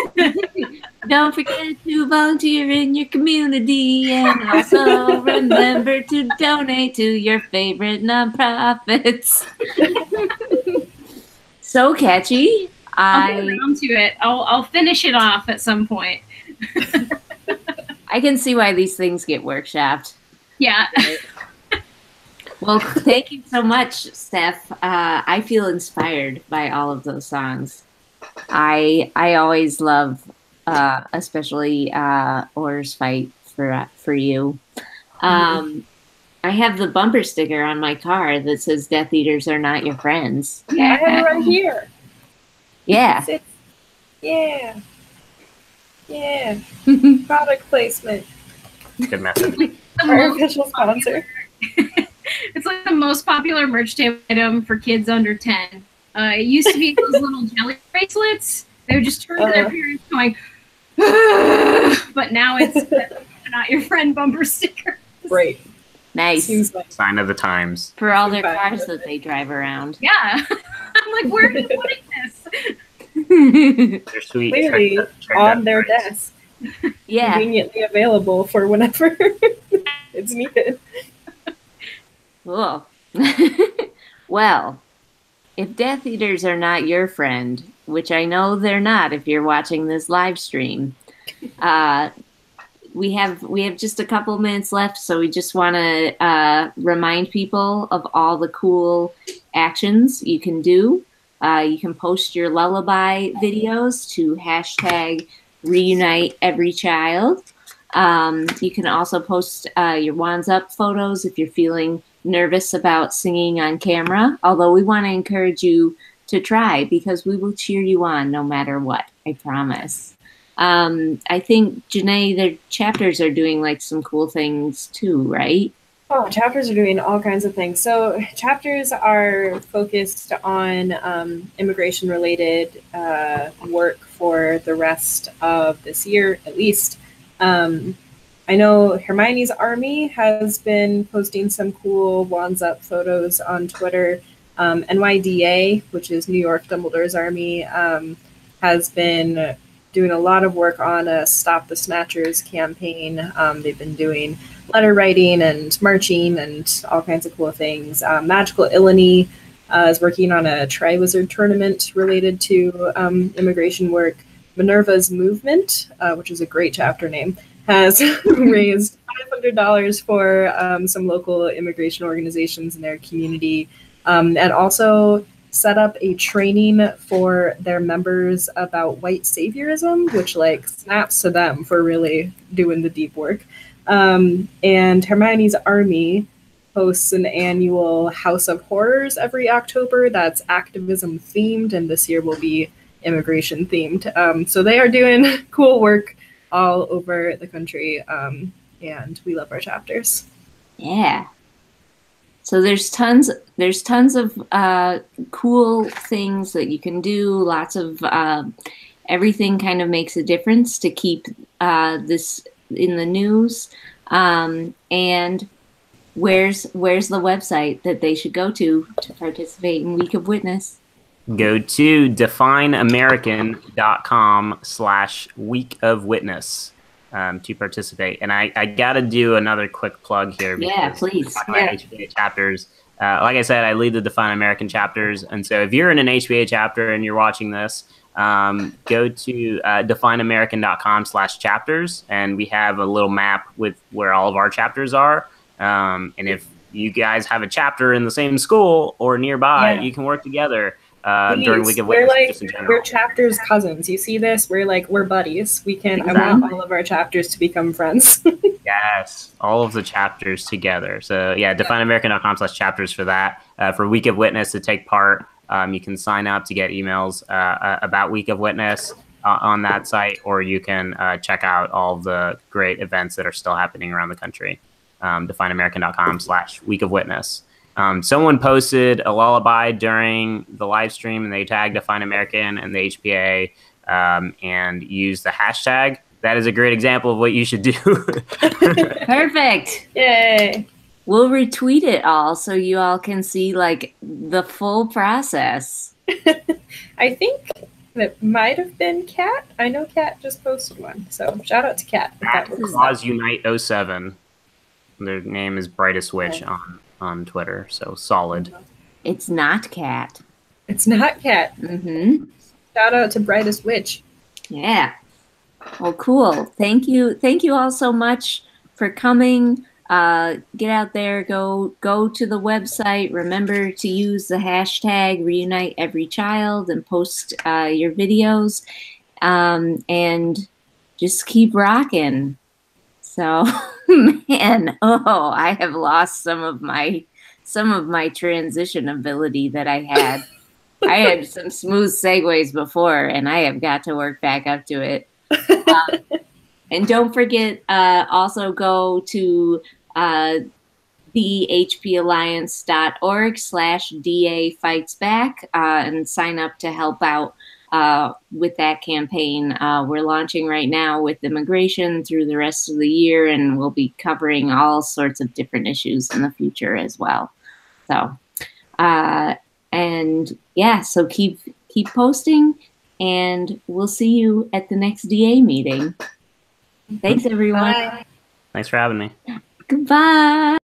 Speaker 6: in.
Speaker 2: Don't forget to volunteer in your community and also remember to donate to your favorite nonprofits. So catchy.
Speaker 6: I'll get around to it. I'll finish it off at some point.
Speaker 2: I can see why these things get workshopped.
Speaker 6: Yeah.
Speaker 2: Well, thank you so much, Steph. I feel inspired by all of those songs. I always love, especially Orous Fight for you. I have the bumper sticker on my car that says "Death Eaters are not your friends."
Speaker 1: Yeah, I have it right here.
Speaker 2: Yeah.
Speaker 1: Yeah. Yeah. Product placement.
Speaker 3: Good message.
Speaker 1: Our official sponsor.
Speaker 6: It's like the most popular merch table item for kids under 10. It used to be those little jelly bracelets. They would just turn to their parents going, but now it's not your friend bumper sticker.
Speaker 1: Great.
Speaker 2: Nice.
Speaker 1: Seems like
Speaker 3: Sign of the times.
Speaker 2: For all their cars that they drive around.
Speaker 6: Yeah. I'm like, where are you putting this?
Speaker 3: They're sweet.
Speaker 1: clearly on their desk.
Speaker 2: Yeah.
Speaker 1: Conveniently available for whenever it's needed.
Speaker 2: Cool. Well, if Death Eaters are not your friend, which I know they're not if you're watching this live stream, we have just a couple of minutes left, so we just want to remind people of all the cool actions you can do. You can post your lullaby videos to hashtag Reunite Every Child. You can also post your wands up photos if you're feeling nervous about singing on camera, although we want to encourage you to try because we will cheer you on no matter what, I promise. I think, Janae, their chapters are doing like some cool things too, right?
Speaker 1: Oh, chapters are doing all kinds of things. So chapters are focused on immigration-related work for the rest of this year, at least. I know Hermione's army has been posting some cool wands up photos on Twitter. NYDA, which is New York Dumbledore's army, has been doing a lot of work on a Stop the Snatchers campaign. They've been doing letter writing and marching and all kinds of cool things. Magical Illini is working on a Triwizard tournament related to immigration work. Minerva's Movement, which is a great chapter name, has raised $500 for some local immigration organizations in their community, and also set up a training for their members about white saviorism, which like snaps to them for really doing the deep work. And Hermione's army hosts an annual House of Horrors every October that's activism themed, and this year will be immigration themed. So they are doing cool work all over the country, and we love our chapters.
Speaker 2: Yeah. So there's tons of cool things that you can do. Lots of everything kind of makes a difference to keep this in the news. And where's the website that they should go to participate in Week of Witness?
Speaker 3: Go to defineamerican.com/Week of Witness to participate. And I got to do another quick plug here.
Speaker 2: Yeah, please.
Speaker 3: Yeah. HBA chapters. Like I said, I lead the Define American chapters. And so if you're in an HBA chapter and you're watching this, go to defineamerican.com/chapters. And we have a little map with where all of our chapters are. And if you guys have a chapter in the same school or nearby, you can work together. During Week of Witness.
Speaker 1: We're chapters cousins. You see this? We're buddies. We can. Exactly. I want all of our chapters to become friends.
Speaker 3: Yes, all of the chapters together. So yeah, defineamerican.com/chapters for that. For Week of Witness to take part, you can sign up to get emails about Week of Witness on that site, or you can check out all the great events that are still happening around the country. Defineamerican.com/Week of Witness. Someone posted a lullaby during the live stream, and they tagged Define American and the HPA and used the hashtag. That is a great example of what you should do.
Speaker 2: Perfect.
Speaker 1: Yay.
Speaker 2: We'll retweet it all so you all can see like the full process.
Speaker 1: I think that might have been Kat. I know Kat just posted one. So shout out to Kat.
Speaker 3: Cause Unite 07. Their name is Brightest Witch on Twitter, so solid.
Speaker 2: It's not Kat.
Speaker 1: It's not Kat.
Speaker 2: Mm-hmm.
Speaker 1: Shout out to Brightest Witch.
Speaker 2: Yeah. Well, cool. Thank you all so much for coming. Get out there, go to the website. Remember to use the hashtag Reunite Every Child and post your videos, and just keep rocking. So, man, I have lost some of my transition ability that I had. I had some smooth segues before, and I have got to work back up to it. And don't forget, also go to thehpalliance.org/DA Fights Back and sign up to help out with that campaign. We're launching right now with immigration through the rest of the year, and we'll be covering all sorts of different issues in the future as well. So, and yeah, so keep posting, and we'll see you at the next DA meeting. Thanks, everyone.
Speaker 1: Bye.
Speaker 3: Thanks for having me.
Speaker 2: Goodbye.